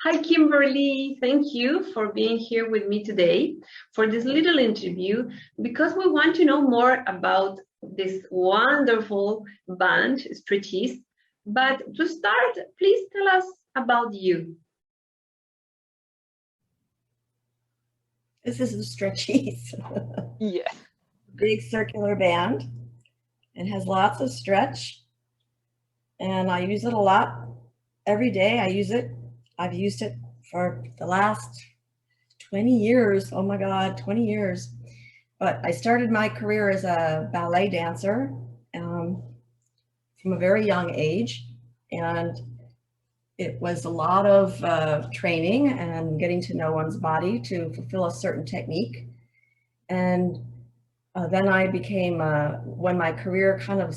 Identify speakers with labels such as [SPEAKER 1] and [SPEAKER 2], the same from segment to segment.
[SPEAKER 1] Hi, Kimberly. Thank you for being here with me today for this little interview because we want to know more about this wonderful band, Stretchies. But to start, please tell us about you.
[SPEAKER 2] This is a stretchies.
[SPEAKER 3] Yeah.
[SPEAKER 2] Big circular band. It has lots of stretch and I use it a lot. Every day I use it. I've used it for the last 20 years. Oh my God, 20 years. But I started my career as a ballet dancer from a very young age. And it was a lot of training and getting to know one's body to fulfill a certain technique. And then I became, when my career kind of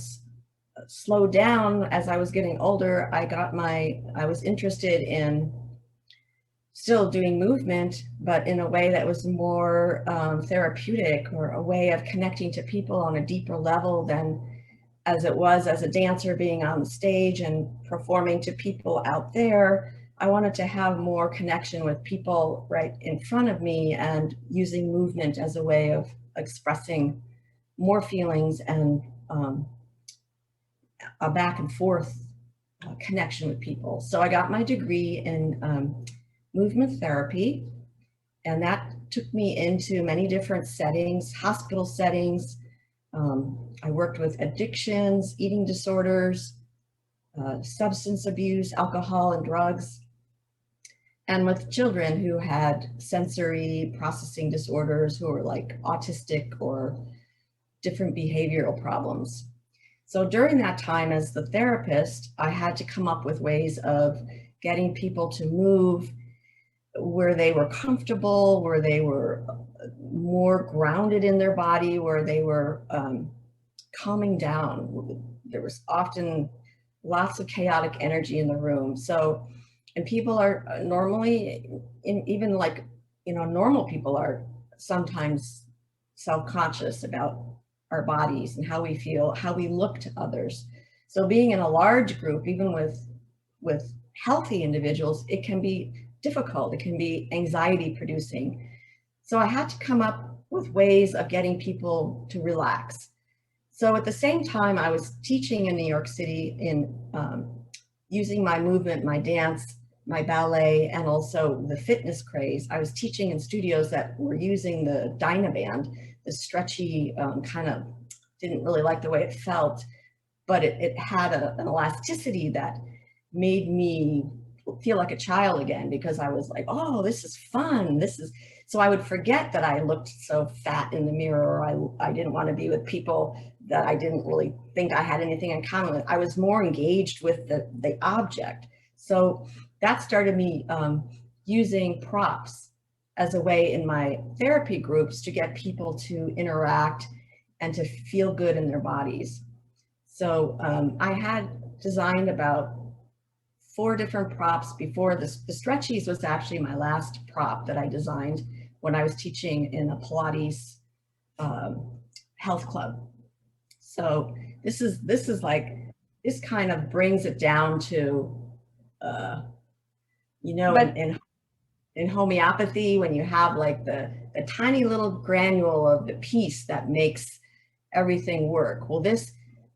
[SPEAKER 2] slowed down as I was getting older, I was interested in still doing movement, but in a way that was more therapeutic, or a way of connecting to people on a deeper level than as it was as a dancer being on the stage and performing to people out there. I wanted to have more connection with people right in front of me and using movement as a way of expressing more feelings and a back and forth connection with people. So I got my degree in movement therapy, and that took me into many different settings, hospital settings. I worked with addictions, eating disorders, substance abuse, alcohol and drugs, and with children who had sensory processing disorders, who were like autistic or different behavioral problems. So during that time as the therapist, I had to come up with ways of getting people to move where they were comfortable, where they were more grounded in their body, where they were calming down. There was often lots of chaotic energy in the room. So, and people are normally, even like, normal people are sometimes self-conscious about our bodies and how we feel, how we look to others. So being in a large group, even with healthy individuals, it can be difficult. It can be anxiety producing. So I had to come up with ways of getting people to relax. So at the same time, I was teaching in New York City in using my movement, my dance, my ballet, and also the fitness craze. I was teaching in studios that were using the Dynaband, the stretchy kind of, didn't really like the way it felt, but it had an elasticity that made me feel like a child again, because I was like, oh, this is fun. So I would forget that I looked so fat in the mirror, or I didn't want to be with people that I didn't really think I had anything in common with. I was more engaged with the object. So that started me using props as a way in my therapy groups to get people to interact and to feel good in their bodies. So I had designed about 4 different props before this. The stretchies was actually my last prop that I designed when I was teaching in a Pilates health club. So this is like, this kind of brings it down to,
[SPEAKER 3] But
[SPEAKER 2] in homeopathy, when you have like the tiny little granule of the piece that makes everything work. Well, this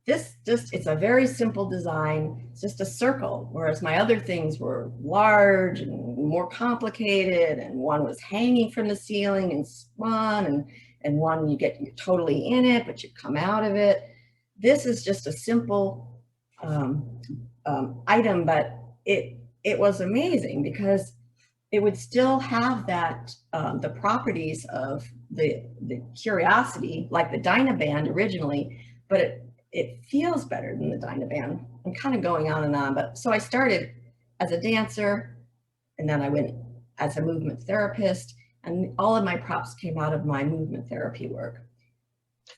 [SPEAKER 2] just, it's a very simple design. It's just a circle, whereas my other things were large and more complicated, and one was hanging from the ceiling and spun, and one you're totally in it, but you come out of it. This is just a simple item, but it was amazing because it would still have that the properties of the curiosity, like the Dynaband originally, but it feels better than the Dynaband. I'm kind of going on and on, but so I started as a dancer, and then I went as a movement therapist, and all of my props came out of my movement therapy work.